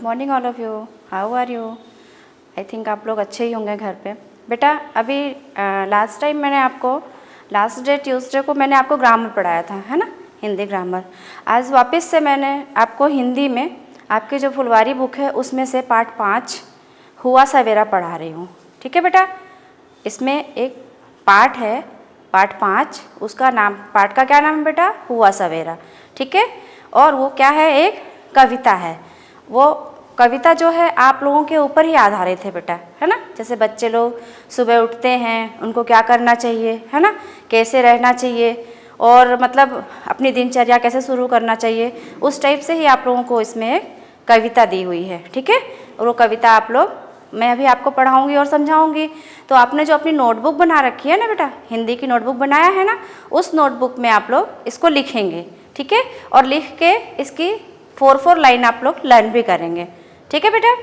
Morning all of you, how are you? I think आप लोग अच्छे ही होंगे घर पे। बेटा अभी लास्ट टाइम मैंने आपको लास्ट डे ट्यूसडे को मैंने आपको ग्रामर पढ़ाया था, है ना, हिंदी ग्रामर। आज वापस से मैंने आपको हिंदी में आपकी जो फुलवारी बुक है उसमें से पार्ट 5 हुआ सवेरा पढ़ा रही हूँ। ठीक है बेटा, इसमें एक पार्ट है पार्ट 5, उसका नाम, पार्ट का क्या नाम है बेटा? हुआ सवेरा। ठीक है, और वो क्या है? एक कविता है। वो कविता जो है आप लोगों के ऊपर ही आधारित है बेटा, है ना। जैसे बच्चे लोग सुबह उठते हैं, उनको क्या करना चाहिए, है ना, कैसे रहना चाहिए, और मतलब अपनी दिनचर्या कैसे शुरू करना चाहिए, उस टाइप से ही आप लोगों को इसमें एक कविता दी हुई है। ठीक है, और वो कविता आप लोग, मैं अभी आपको पढ़ाऊंगी और समझाऊंगी। तो आपने जो अपनी नोटबुक बना रखी है ना बेटा, हिंदी की नोटबुक बनाया है ना, उस नोटबुक में आप लोग इसको लिखेंगे। ठीक है, और लिख के इसकी 4 लाइन आप लोग लर्न भी करेंगे। ठीक है बेटा,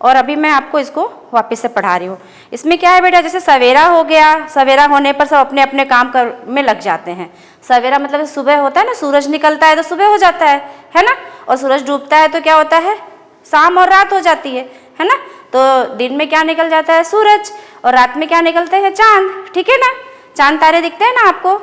और अभी मैं आपको इसको वापस से पढ़ा रही हूँ। इसमें क्या है बेटा, जैसे सवेरा हो गया, सवेरा होने पर सब अपने अपने काम में लग जाते हैं। सवेरा मतलब सुबह होता है ना, सूरज निकलता है तो सुबह हो जाता है ना, और सूरज डूबता है तो क्या होता है? शाम और रात हो जाती है ना। तो दिन में क्या निकल जाता है? सूरज, और रात में क्या निकलते हैं? चांद। ठीक है ना, चांद तारे दिखते हैं ना आपको।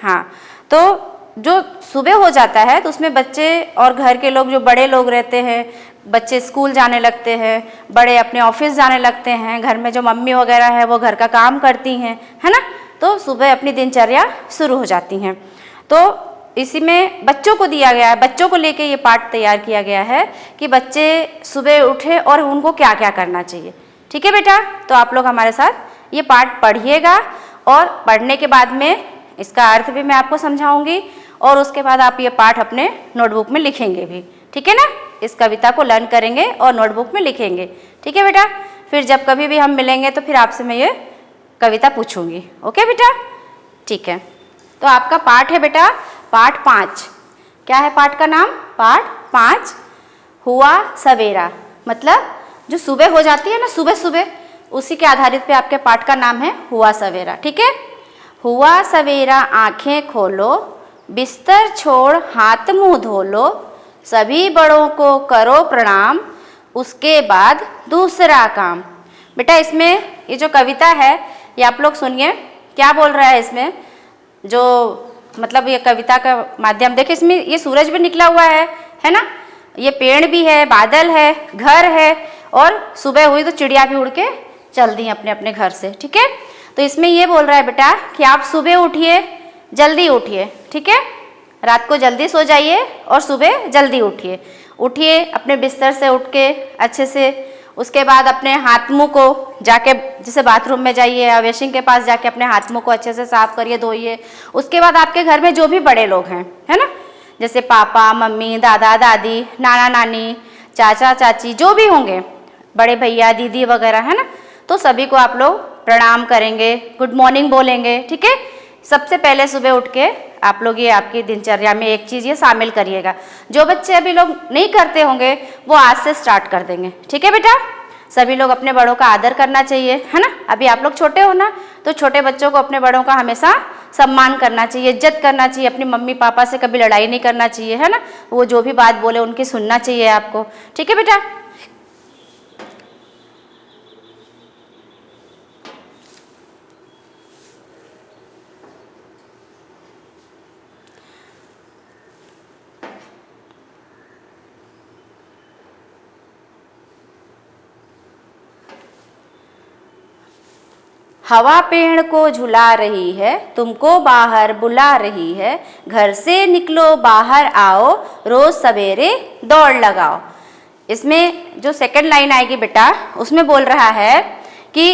हाँ, तो जो सुबह हो जाता है तो उसमें बच्चे और घर के लोग, जो बड़े लोग रहते हैं, बच्चे स्कूल जाने लगते हैं, बड़े अपने ऑफिस जाने लगते हैं, घर में जो मम्मी वगैरह है वो घर का काम करती हैं, है ना। तो सुबह अपनी दिनचर्या शुरू हो जाती हैं। तो इसी में बच्चों को दिया गया है, बच्चों को लेके ये पाठ तैयार किया गया है कि बच्चे सुबह उठे और उनको क्या क्या करना चाहिए। ठीक है बेटा, तो आप लोग हमारे साथ ये पाठ पढ़िएगा, और पढ़ने के बाद में इसका अर्थ भी मैं आपको समझाऊंगी, और उसके बाद आप ये पाठ अपने नोटबुक में लिखेंगे भी। ठीक है ना, इस कविता को लर्न करेंगे और नोटबुक में लिखेंगे। ठीक है बेटा, फिर जब कभी भी हम मिलेंगे तो फिर आपसे मैं ये कविता पूछूंगी। ओके बेटा, ठीक है। तो आपका पाठ है बेटा पाठ 5। क्या है पाठ का नाम? पाठ 5 हुआ सवेरा। मतलब जो सुबह हो जाती है ना, सुबह सुबह, उसी के आधारित पे आपके पाठ का नाम है हुआ सवेरा। ठीक है, हुआ सवेरा आंखें खोलो, बिस्तर छोड़ हाथ मुंह धो लो, सभी बड़ों को करो प्रणाम, उसके बाद दूसरा काम। बेटा इसमें ये जो कविता है ये आप लोग सुनिए क्या बोल रहा है इसमें। जो मतलब ये कविता का माध्यम देखिए, इसमें ये सूरज भी निकला हुआ है ना, ये पेड़ भी है, बादल है, घर है, और सुबह हुई तो चिड़िया भी उड़ के चल दी अपने अपने घर से। ठीक है, तो इसमें ये बोल रहा है बेटा कि आप सुबह उठिए, जल्दी उठिए। ठीक है, रात को जल्दी सो जाइए और सुबह जल्दी उठिए अपने बिस्तर से उठ के अच्छे से। उसके बाद अपने हाथ मुंह को जाके, जैसे बाथरूम में जाइए या वेशिंग के पास जाके अपने हाथ मुंह को अच्छे से साफ करिए, धोइए। उसके बाद आपके घर में जो भी बड़े लोग हैं, है ना, जैसे पापा मम्मी, दादा दादी, नाना नानी, चाचा चाची, जो भी होंगे, बड़े भैया दीदी वगैरह, है ना, तो सभी को आप लोग प्रणाम करेंगे, गुड मॉर्निंग बोलेंगे। ठीक है, सबसे पहले सुबह उठ के आप लोग ये आपकी दिनचर्या में एक चीज़ ये शामिल करिएगा। जो बच्चे अभी लोग नहीं करते होंगे वो आज से स्टार्ट कर देंगे। ठीक है बेटा, सभी लोग अपने बड़ों का आदर करना चाहिए, है ना। अभी आप लोग छोटे हो ना, तो छोटे बच्चों को अपने बड़ों का हमेशा सम्मान करना चाहिए, इज्जत करना चाहिए, अपनी मम्मी पापा से कभी लड़ाई नहीं करना चाहिए, है ना। वो जो भी बात बोले उनकी सुनना चाहिए आपको। ठीक है बेटा, हवा पेड़ को झुला रही है, तुमको बाहर बुला रही है, घर से निकलो बाहर आओ, रोज सवेरे दौड़ लगाओ। इसमें जो सेकंड लाइन आएगी बेटा, उसमें बोल रहा है कि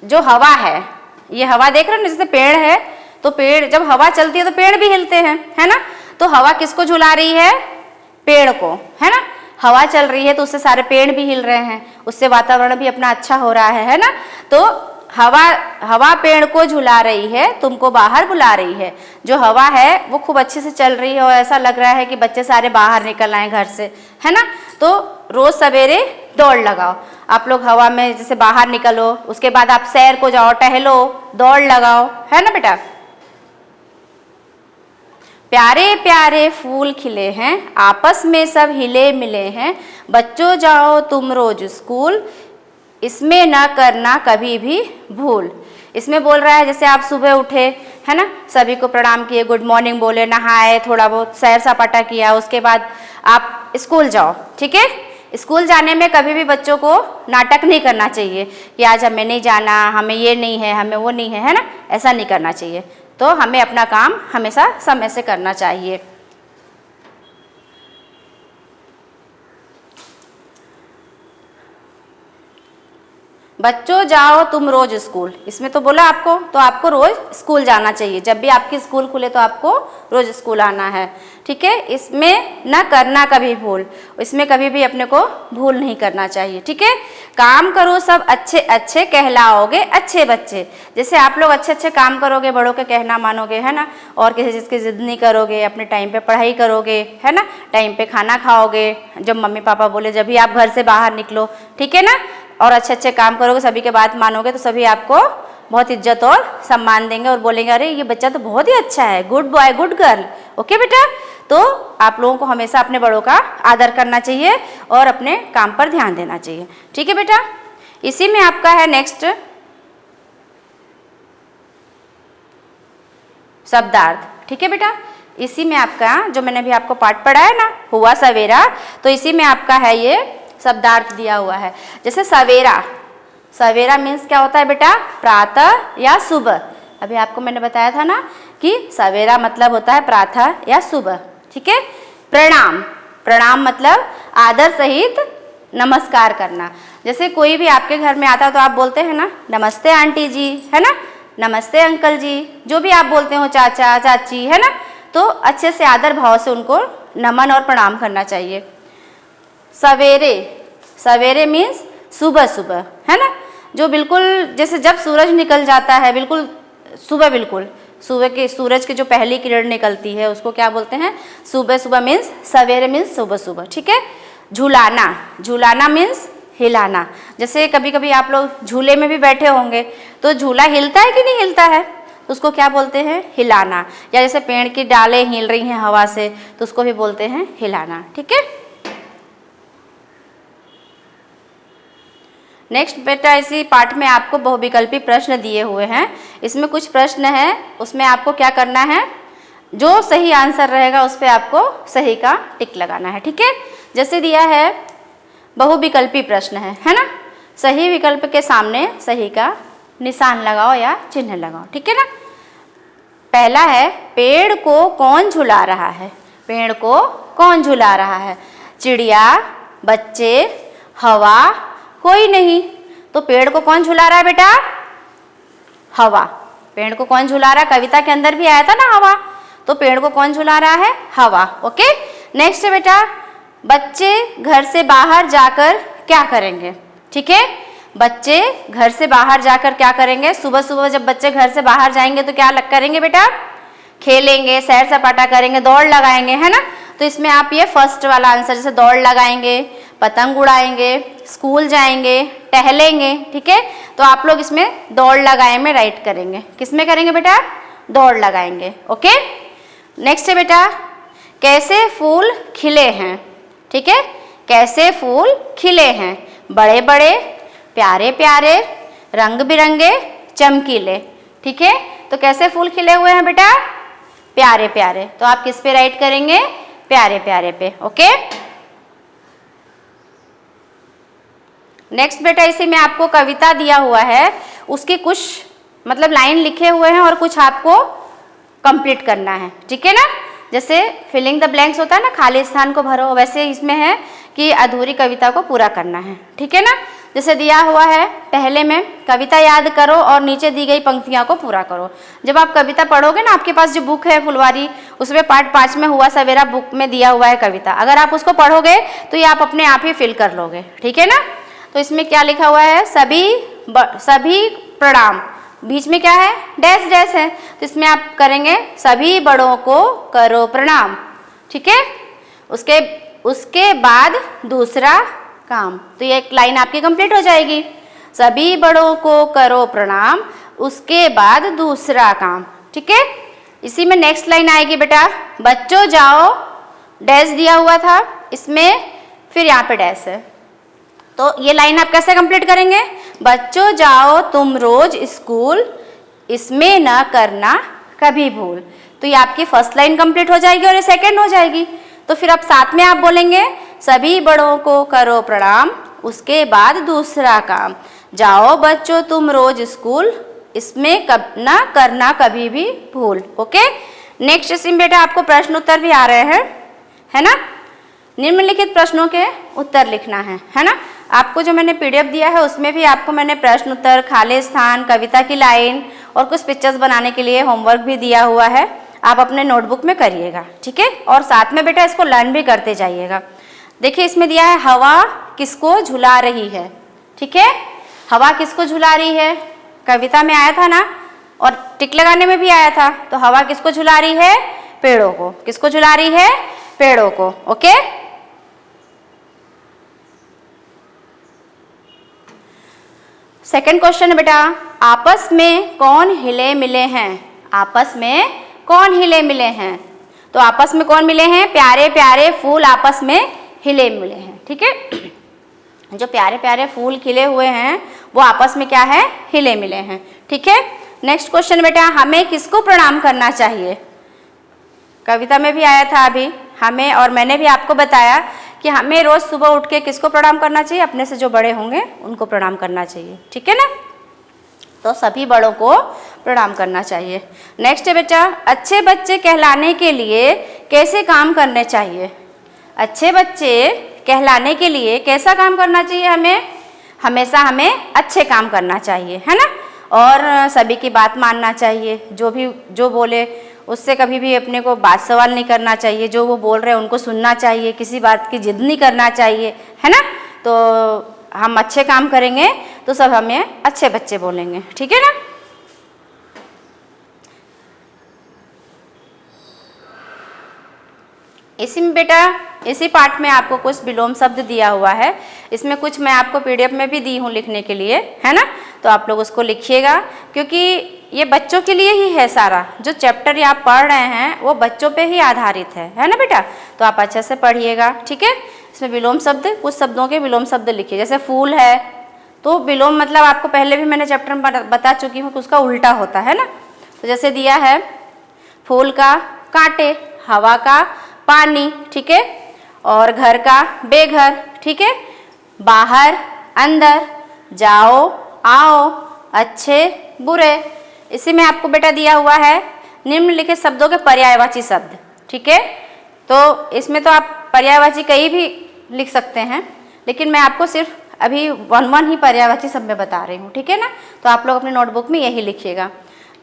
जो हवा है, ये हवा देख रहे हो ना, जैसे पेड़ है तो पेड़, जब हवा चलती है तो पेड़ भी हिलते हैं, है ना। तो हवा किसको झुला रही है? पेड़ को, है ना। हवा चल रही है तो उससे सारे पेड़ भी हिल रहे हैं, उससे वातावरण भी अपना अच्छा हो रहा है ना। तो हवा पेड़ को झुला रही है, तुमको बाहर बुला रही है। जो हवा है वो खूब अच्छे से चल रही है और ऐसा लग रहा है कि बच्चे सारे बाहर निकल आए घर से, है ना। तो रोज सवेरे दौड़ लगाओ। आप लोग हवा में जैसे बाहर निकलो, उसके बाद आप सैर को जाओ, टहलो, दौड़ लगाओ, है ना बेटा। प्यारे प्यारे फूल खिले हैं, आपस में सब हिले मिले हैं, बच्चों जाओ तुम रोज स्कूल, इसमें न करना कभी भी भूल। इसमें बोल रहा है जैसे आप सुबह उठे है ना, सभी को प्रणाम किए, गुड मॉर्निंग बोले, नहाए, थोड़ा बहुत सैर सपाटा किया, उसके बाद आप स्कूल जाओ। ठीक है, स्कूल जाने में कभी भी बच्चों को नाटक नहीं करना चाहिए कि आज हमें नहीं जाना, हमें ये नहीं है, हमें वो नहीं है ना, ऐसा नहीं करना चाहिए। तो हमें अपना काम हमेशा समय से करना चाहिए। बच्चों जाओ तुम रोज स्कूल, इसमें तो बोला आपको, तो आपको रोज स्कूल जाना चाहिए, जब भी आपकी स्कूल खुले तो आपको रोज स्कूल आना है। ठीक है, इसमें न करना कभी भूल, इसमें कभी भी अपने को भूल नहीं करना चाहिए। ठीक है, काम करो सब अच्छे अच्छे, कहलाओगे अच्छे बच्चे। जैसे आप लोग अच्छे अच्छे काम करोगे, बड़ों के कहना मानोगे है ना, और किसी चीज़ की जिद नहीं करोगे, अपने टाइम पे पढ़ाई करोगे है ना, टाइम पे खाना खाओगे, जब मम्मी पापा बोले जब भी आप घर से बाहर निकलो। ठीक है ना, और अच्छे अच्छे काम करोगे, सभी के बात मानोगे, तो सभी आपको बहुत इज्जत और सम्मान देंगे और बोलेंगे अरे ये बच्चा तो बहुत ही अच्छा है, good boy good girl. Okay बेटा, तो आप लोगों को हमेशा अपने बड़ों का आदर करना चाहिए और अपने काम पर ध्यान देना चाहिए। ठीक है बेटा, इसी में आपका है नेक्स्ट शब्दार्थ। ठीक है बेटा, इसी में आपका जो मैंने अभी आपको पाठ पढ़ाया ना, हुआ सवेरा, तो इसी में आपका है ये शब्दार्थ दिया हुआ है। जैसे सवेरा, सवेरा मीन्स क्या होता है बेटा, प्रातः या सुबह। अभी आपको मैंने बताया था ना कि सवेरा मतलब होता है प्रातः या सुबह। ठीक है, प्रणाम, प्रणाम मतलब आदर सहित नमस्कार करना। जैसे कोई भी आपके घर में आता है तो आप बोलते हैं ना नमस्ते आंटी जी, है ना, नमस्ते अंकल जी, जो भी आप बोलते हो, चाचा चाची, है ना, तो अच्छे से आदर भाव से उनको नमन और प्रणाम करना चाहिए। सवेरे, सवेरे मीन्स सुबह सुबह, है ना, जो बिल्कुल जैसे जब सूरज निकल जाता है, बिल्कुल सुबह, बिल्कुल सुबह के सूरज की जो पहली किरण निकलती है उसको क्या बोलते हैं, सुबह सुबह मीन्स सवेरे मीन्स सुबह सुबह। ठीक है, झुलाना, झुलाना मीन्स हिलाना। जैसे कभी कभी आप लोग झूले में भी बैठे होंगे तो झूला हिलता है कि नहीं हिलता है, तो उसको क्या बोलते हैं, हिलाना। या जैसे पेड़ की डालें हिल रही हैं हवा से तो उसको भी बोलते हैं हिलाना। ठीक है, नेक्स्ट बेटा, इसी पाठ में आपको बहुविकल्पी प्रश्न दिए हुए हैं। इसमें कुछ प्रश्न हैं, उसमें आपको क्या करना है, जो सही आंसर रहेगा उस पर आपको सही का टिक लगाना है। ठीक है, जैसे दिया है बहुविकल्पी प्रश्न है ना, सही विकल्प के सामने सही का निशान लगाओ या चिन्ह लगाओ। ठीक है ना, पहला है पेड़ को कौन झुला रहा है, पेड़ को कौन झुला रहा है, चिड़िया, बच्चे, हवा, कोई नहीं। तो पेड़ को कौन झुला रहा है बेटा, हवा। पेड़ को कौन झुला रहा है, कविता के अंदर भी आया था ना हवा, तो पेड़ को कौन झुला रहा है, हवा। ओके, नेक्स्ट है बेटा, बच्चे घर से बाहर जाकर क्या करेंगे। ठीक है, बच्चे घर से बाहर जाकर क्या करेंगे, सुबह सुबह जब बच्चे घर से बाहर जाएंगे तो क्या करेंगे बेटा, खेलेंगे, सैर सपाटा करेंगे, दौड़ लगाएंगे, है ना। तो इसमें आप ये फर्स्ट वाला आंसर, जैसे दौड़ लगाएंगे, पतंग उड़ाएंगे, स्कूल जाएंगे, टहलेंगे। ठीक है, तो आप लोग इसमें दौड़ लगाए में राइट करेंगे। किस में करेंगे बेटा, दौड़ लगाएंगे। ओके, नेक्स्ट है बेटा, कैसे फूल खिले हैं। ठीक है, कैसे फूल खिले हैं, बड़े बड़े, प्यारे प्यारे, रंग बिरंगे, चमकीले। ठीक है, तो कैसे फूल खिले हुए हैं बेटा, प्यारे प्यारे। तो आप किस पे राइट करेंगे, प्यारे प्यारे पे। ओके, नेक्स्ट बेटा, इसी में आपको कविता दिया हुआ है, उसकी कुछ मतलब लाइन लिखे हुए हैं और कुछ आपको कंप्लीट करना है। ठीक है ना, जैसे फिलिंग द ब्लैंक्स होता है ना, खाली स्थान को भरो, वैसे इसमें है कि अधूरी कविता को पूरा करना है। ठीक है ना, जैसे दिया हुआ है पहले में कविता याद करो और नीचे दी गई पंक्तियों को पूरा करो। जब आप कविता पढ़ोगे ना, आपके पास जो बुक है फुलवारी, उसमें पार्ट 5 में हुआ सवेरा बुक में दिया हुआ है कविता, अगर आप उसको पढ़ोगे तो ये आप अपने आप ही फिल कर लोगे। ठीक है ना, तो इसमें क्या लिखा हुआ है, सभी प्रणाम, बीच में क्या है, डैश डैश है, तो इसमें आप करेंगे सभी बड़ों को करो प्रणाम। ठीक है, उसके बाद दूसरा काम, तो ये एक लाइन आपकी कंप्लीट हो जाएगी, सभी बड़ों को करो प्रणाम, उसके बाद दूसरा काम। ठीक है, इसी में नेक्स्ट लाइन आएगी बेटा, बच्चों जाओ, डैश दिया हुआ था इसमें, फिर यहाँ पे डैश है। तो ये लाइन आप कैसे कंप्लीट करेंगे, बच्चों जाओ तुम रोज स्कूल, इसमें न करना कभी भूल। तो ये आपकी फर्स्ट लाइन कंप्लीट हो जाएगी और ये सेकंड हो जाएगी। तो फिर अब साथ में आप बोलेंगे, सभी बड़ों को करो प्रणाम, उसके बाद दूसरा काम, जाओ बच्चों तुम रोज स्कूल, इसमें न करना कभी भी भूल। ओके, नेक्स्ट इसमें बेटा आपको प्रश्न उत्तर भी आ रहे हैं, है ना। निम्नलिखित प्रश्नों के उत्तर लिखना है ना। आपको जो मैंने पीडीएफ दिया है उसमें भी आपको मैंने प्रश्न उत्तर, खाली स्थान, कविता की लाइन और कुछ पिक्चर्स बनाने के लिए होमवर्क भी दिया हुआ है। आप अपने नोटबुक में करिएगा, ठीक है। और साथ में बेटा इसको लर्न भी करते जाइएगा। देखिए इसमें दिया है, हवा किसको झुला रही है, ठीक है। हवा किसको झुला रही है, कविता में आया था ना, और टिक लगाने में भी आया था। तो हवा किसको झुला रही है, पेड़ों को। किसको झुला रही है, पेड़ों को। ओके, सेकंड क्वेश्चन है बेटा, आपस में कौन हिले मिले हैं। आपस में कौन हिले मिले हैं। तो आपस में कौन मिले हैं, प्यारे प्यारे फूल आपस में हिले मिले हैं, ठीक है। जो प्यारे प्यारे फूल खिले हुए हैं वो आपस में क्या है, हिले मिले हैं, ठीक है। नेक्स्ट क्वेश्चन बेटा, हमें किसको प्रणाम करना चाहिए। कविता में भी आया था अभी हमें, और मैंने भी आपको बताया कि हमें रोज सुबह उठ के किसको प्रणाम करना चाहिए, अपने से जो बड़े होंगे उनको प्रणाम करना चाहिए, ठीक है ना। तो सभी बड़ों को प्रणाम करना चाहिए। नेक्स्ट है बेटा, अच्छे बच्चे कहलाने के लिए कैसे काम करने चाहिए। अच्छे बच्चे कहलाने के लिए कैसा काम करना चाहिए हमें, हमेशा हमें अच्छे काम करना चाहिए, है ना। और सभी की बात मानना चाहिए, जो बोले उससे कभी भी अपने को बात सवाल नहीं करना चाहिए, जो वो बोल रहे हैं उनको सुनना चाहिए, किसी बात की जिद नहीं करना चाहिए, है ना। तो हम अच्छे काम करेंगे तो सब हमें अच्छे बच्चे बोलेंगे, ठीक है ना। इसी में बेटा, इसी पार्ट में आपको कुछ विलोम शब्द दिया हुआ है। इसमें कुछ मैं आपको पीडीएफ में भी दी हूँ लिखने के लिए, है ना। तो आप लोग उसको लिखिएगा, क्योंकि ये बच्चों के लिए ही है। सारा जो चैप्टर ये आप पढ़ रहे हैं वो बच्चों पे ही आधारित है ना बेटा। तो आप अच्छे से पढ़िएगा, ठीक है। इसमें विलोम शब्द, कुछ शब्दों के विलोम शब्द लिखिए। जैसे फूल है तो विलोम मतलब आपको पहले भी मैंने चैप्टर में बता चुकी हूँ कि उसका उल्टा होता है ना। तो जैसे दिया है, फूल का कांटे, हवा का पानी, ठीक है, और घर का बेघर, ठीक है, बाहर अंदर, जाओ आओ, अच्छे बुरे। इसी में आपको बेटा दिया हुआ है निम्नलिखित शब्दों के पर्यायवाची शब्द, ठीक है। तो इसमें तो आप पर्यायवाची कहीं भी लिख सकते हैं, लेकिन मैं आपको सिर्फ अभी वन ही पर्यायवाची शब्द में बता रही हूँ, ठीक है ना। तो आप लोग अपने नोटबुक में यही लिखिएगा।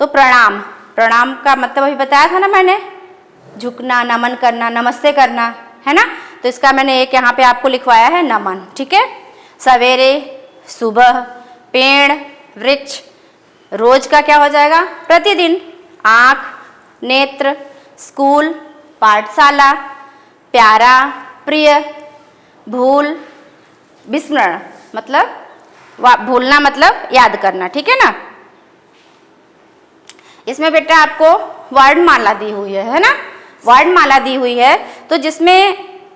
तो प्रणाम, प्रणाम का मतलब अभी बताया था ना मैंने, झुकना, नमन करना, नमस्ते करना, है ना। तो इसका मैंने एक यहाँ पे आपको लिखवाया है नमन, ठीक है। सवेरे, सुबह, पेड़, वृक्ष, रोज का क्या हो जाएगा, प्रतिदिन, आँख, नेत्र, स्कूल, पाठशाला, प्यारा, प्रिय, भूल, विस्मरण मतलब भूलना मतलब याद करना, ठीक है ना। इसमें बेटा आपको वर्णमाला दी हुई है ना। वर्णमाला दी हुई है तो जिसमें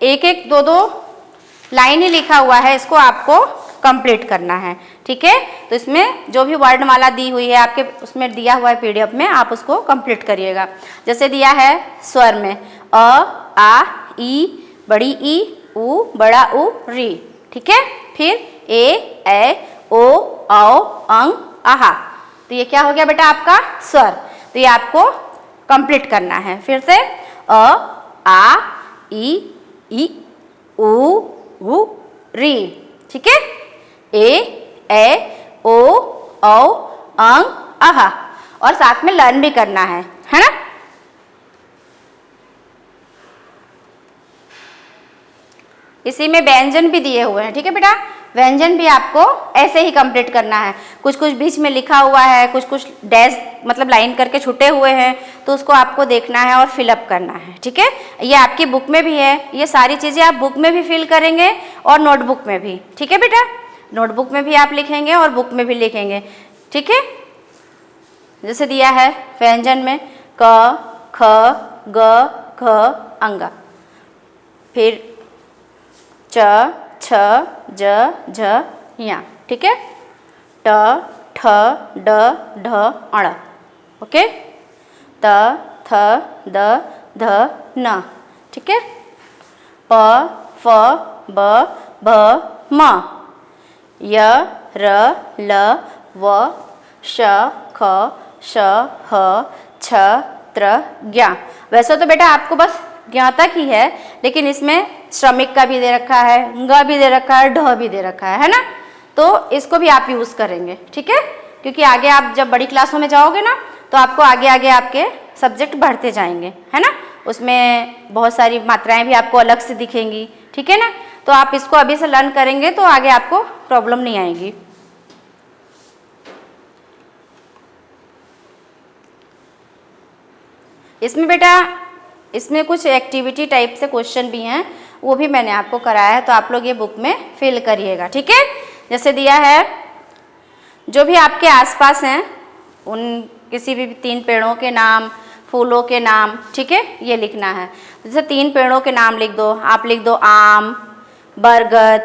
एक एक दो दो लाइन ही लिखा हुआ है, इसको आपको कंप्लीट करना है, ठीक है। तो इसमें जो भी वर्णमाला दी हुई है आपके उसमें दिया हुआ है पीडीएफ में, आप उसको कंप्लीट करिएगा। जैसे दिया है स्वर में, अ, आ, ई, बड़ी ई, उ, बड़ा उ, री, ठीक है। फिर ए, ऐ, ओ, औ, अंग, आहा। तो ये क्या हो गया बेटा आपका स्वर। तो ये आपको कंप्लीट करना है। फिर से अ, आ, ई, उ, री, ठीक है। ए, ऐ, ओ, औ, अंग, आहा। और साथ में लर्न भी करना है ना। इसी में व्यंजन भी दिए हुए हैं, ठीक है बेटा। व्यंजन भी आपको ऐसे ही कंप्लीट करना है। कुछ कुछ बीच में लिखा हुआ है, कुछ कुछ डैश मतलब लाइन करके छुटे हुए हैं, तो उसको आपको देखना है और फिलअप करना है, ठीक है। ये आपकी बुक में भी है, ये सारी चीज़ें आप बुक में भी फिल करेंगे और नोटबुक में भी, ठीक है बेटा। नोटबुक में भी आप लिखेंगे और बुक में भी लिखेंगे, ठीक है। जैसे दिया है व्यंजन में क, ख ग घ अंग, फिर च छ ज झ ञ, ठीक है। ट ठ ड ढ अण, ओके। त थ द ध न, ठीक है। प फ ब भ म, य र ल व श ख श ह छ त्र ज्ञ। वैसे तो बेटा आपको बस ज्ञ तक ही है, लेकिन इसमें श्रमिक का भी दे रखा है, ग भी दे रखा है, ढ भी दे रखा है ना, तो इसको भी आप यूज़ करेंगे, ठीक है। क्योंकि आगे आप जब बड़ी क्लासों में जाओगे ना, तो आपको आगे आगे आपके सब्जेक्ट बढ़ते जाएंगे, है ना। उसमें बहुत सारी मात्राएं भी आपको अलग से दिखेंगी, ठीक है ना। तो आप इसको अभी से लर्न करेंगे तो आगे आपको प्रॉब्लम नहीं आएगी। इसमें बेटा इसमें कुछ एक्टिविटी टाइप से क्वेश्चन भी हैं, वो भी मैंने आपको कराया है, तो आप लोग ये बुक में फिल करिएगा, ठीक है। जैसे दिया है, जो भी आपके आसपास हैं उन किसी भी 3 पेड़ों के नाम, फूलों के नाम, ठीक है, ये लिखना है। जैसे 3 पेड़ों के नाम लिख दो, आप लिख दो आम, बरगद,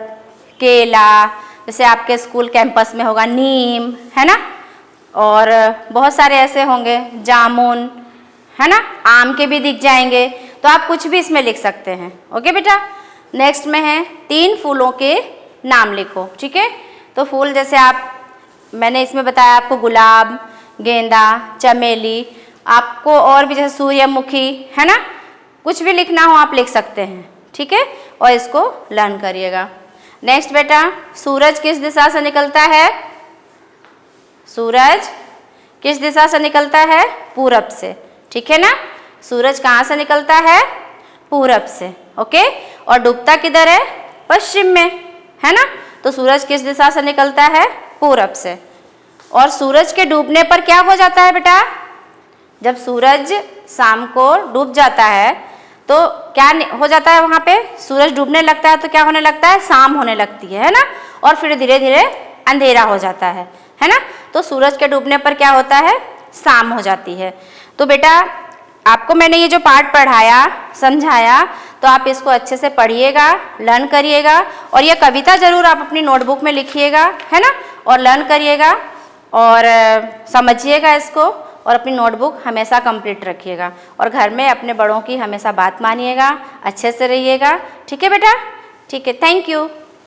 केला, जैसे आपके स्कूल कैंपस में होगा नीम, है ना, और बहुत सारे ऐसे होंगे, जामुन, है ना, आम के भी दिख जाएंगे, तो आप कुछ भी इसमें लिख सकते हैं, ओके बेटा। नेक्स्ट में है 3 फूलों के नाम लिखो, ठीक है। तो फूल जैसे आप, मैंने इसमें बताया आपको गुलाब, गेंदा, चमेली, आपको और भी जैसे सूर्यमुखी, है ना, कुछ भी लिखना हो आप लिख सकते हैं, ठीक है, और इसको लर्न करिएगा। नेक्स्ट बेटा, सूरज किस दिशा से निकलता है? सूरज किस दिशा से निकलता है? पूरब से, ठीक है ना। सूरज कहाँ से निकलता है? पूरब से, ओके। और डूबता किधर है? पश्चिम में, है ना। तो सूरज किस दिशा से निकलता है? पूरब से। और सूरज के डूबने पर क्या हो जाता है बेटा? जब सूरज शाम को डूब जाता है तो क्या हो जाता है? वहाँ पे सूरज डूबने लगता है तो क्या होने लगता है? शाम होने लगती है ना, और फिर धीरे धीरे अंधेरा हो जाता है ना। तो सूरज के डूबने पर क्या होता है? शाम हो जाती है। तो बेटा आपको मैंने ये जो पार्ट पढ़ाया, समझाया, तो आप इसको अच्छे से पढ़िएगा, लर्न करिएगा, और ये कविता ज़रूर आप अपनी नोटबुक में लिखिएगा, है ना, और लर्न करिएगा और समझिएगा इसको, और अपनी नोटबुक हमेशा कंप्लीट रखिएगा, और घर में अपने बड़ों की हमेशा बात मानिएगा, अच्छे से रहिएगा, ठीक है बेटा। ठीक है, थैंक यू।